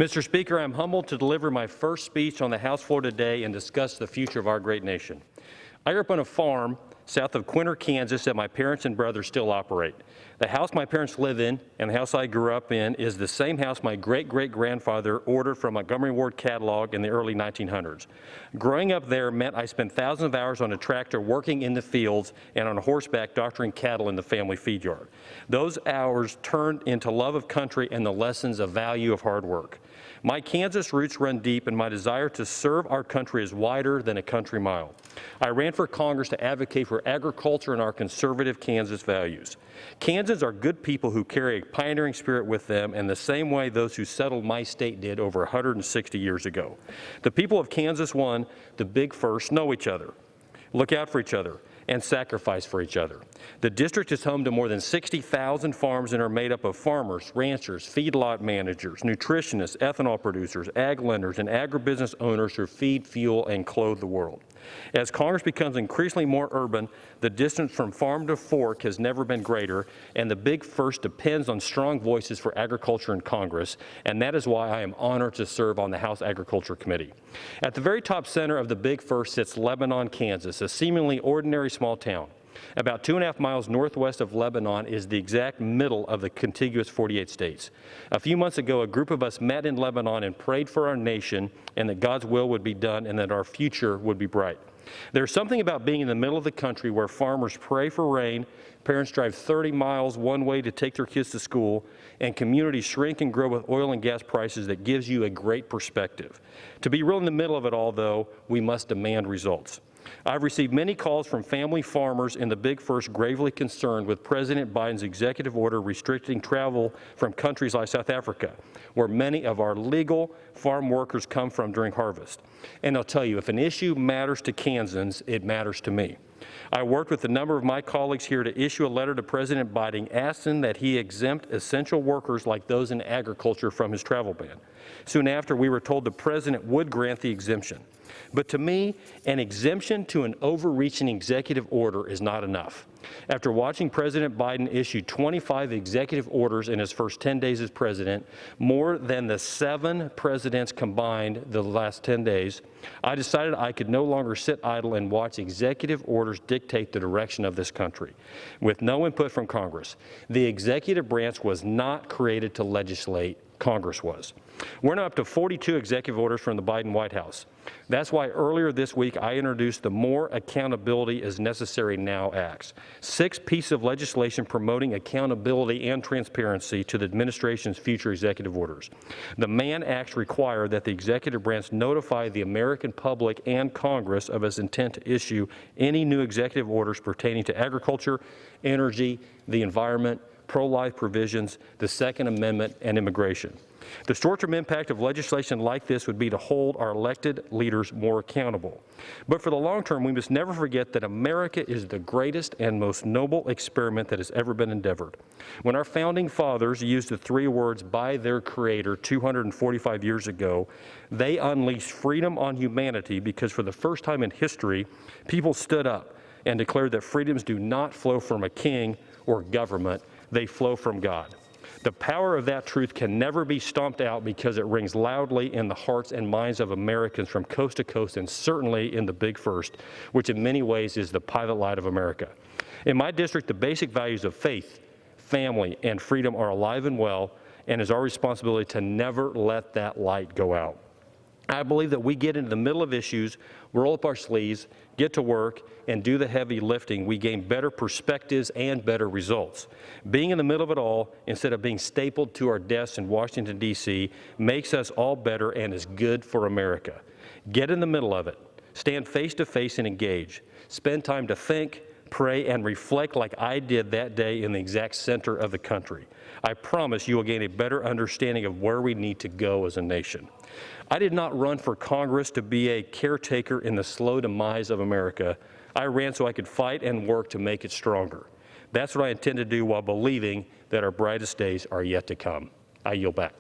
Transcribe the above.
Mr. Speaker, I am humbled to deliver my first speech on the House floor today and discuss the future of our great nation. I grew up on a farm south of Quinter, Kansas that my parents and brothers still operate. The house my parents live in and the house I grew up in is the same house my great-great-grandfather ordered from Montgomery Ward catalog in the early 1900s. Growing up there meant I spent thousands of hours on a tractor working in the fields and on horseback doctoring cattle in the family feed yard. Those hours turned into love of country and the lessons of value of hard work. My Kansas roots run deep, and my desire to serve our country is wider than a country mile. I ran for Congress to advocate for agriculture and our conservative Kansas values. Kansans are good people who carry a pioneering spirit with them in the same way those who settled my state did over 160 years ago. The people of Kansas won the big first know each other, look out for each other, and sacrifice for each other. The district is home to more than 60,000 farms and are made up of farmers, ranchers, feedlot managers, nutritionists, ethanol producers, ag lenders, and agribusiness owners who feed, fuel, and clothe the world. As Congress becomes increasingly more urban, the distance from farm to fork has never been greater, and the Big First depends on strong voices for agriculture in Congress, and that is why I am honored to serve on the House Agriculture Committee. At the very top center of the Big First sits Lebanon, Kansas, a seemingly ordinary small town. About 2.5 miles northwest of Lebanon is the exact middle of the contiguous 48 states. A few months ago, a group of us met in Lebanon and prayed for our nation and that God's will would be done and that our future would be bright. There's something about being in the middle of the country where farmers pray for rain, parents drive 30 miles one way to take their kids to school, and communities shrink and grow with oil and gas prices that gives you a great perspective. To be real in the middle of it all, though, we must demand results. I've received many calls from family farmers in the Big First gravely concerned with President Biden's executive order restricting travel from countries like South Africa, where many of our legal farm workers come from during harvest. And I'll tell you, if an issue matters to Kansans, it matters to me. I worked with a number of my colleagues here to issue a letter to President Biden asking that he exempt essential workers like those in agriculture from his travel ban. Soon after, we were told the president would grant the exemption. But to me, an exemption to an overreaching executive order is not enough. After watching President Biden issue 25 executive orders in his first 10 days as president, more than the 7 presidents combined the last 10 days, I decided I could no longer sit idle and watch executive orders dictate the direction of this country. With no input from Congress, the executive branch was not created to legislate. Congress was. We're now up to 42 executive orders from the Biden White House. That's why earlier this week I introduced the More Accountability is Necessary Now Acts, 6 pieces of legislation promoting accountability and transparency to the administration's future executive orders. The MAN Acts require that the executive branch notify the American public and Congress of its intent to issue any new executive orders pertaining to agriculture, energy, the environment, pro-life provisions, the Second Amendment, and immigration. The short-term impact of legislation like this would be to hold our elected leaders more accountable. But for the long term, we must never forget that America is the greatest and most noble experiment that has ever been endeavored. When our founding fathers used the 3 words by their Creator 245 years ago, they unleashed freedom on humanity because for the first time in history, people stood up and declared that freedoms do not flow from a king or government, they flow from God. The power of that truth can never be stomped out because it rings loudly in the hearts and minds of Americans from coast to coast and certainly in the Big First, which in many ways is the pilot light of America. In my district, the basic values of faith, family, and freedom are alive and well, and it's our responsibility to never let that light go out. I believe that we get into the middle of issues, roll up our sleeves, get to work, and do the heavy lifting, we gain better perspectives and better results. Being in the middle of it all, instead of being stapled to our desks in Washington, D.C., makes us all better and is good for America. Get in the middle of it. Stand face to face and engage. Spend time to think, pray, and reflect like I did that day in the exact center of the country. I promise you will gain a better understanding of where we need to go as a nation. I did not run for Congress to be a caretaker in the slow demise of America. I ran so I could fight and work to make it stronger. That's what I intend to do while believing that our brightest days are yet to come. I yield back.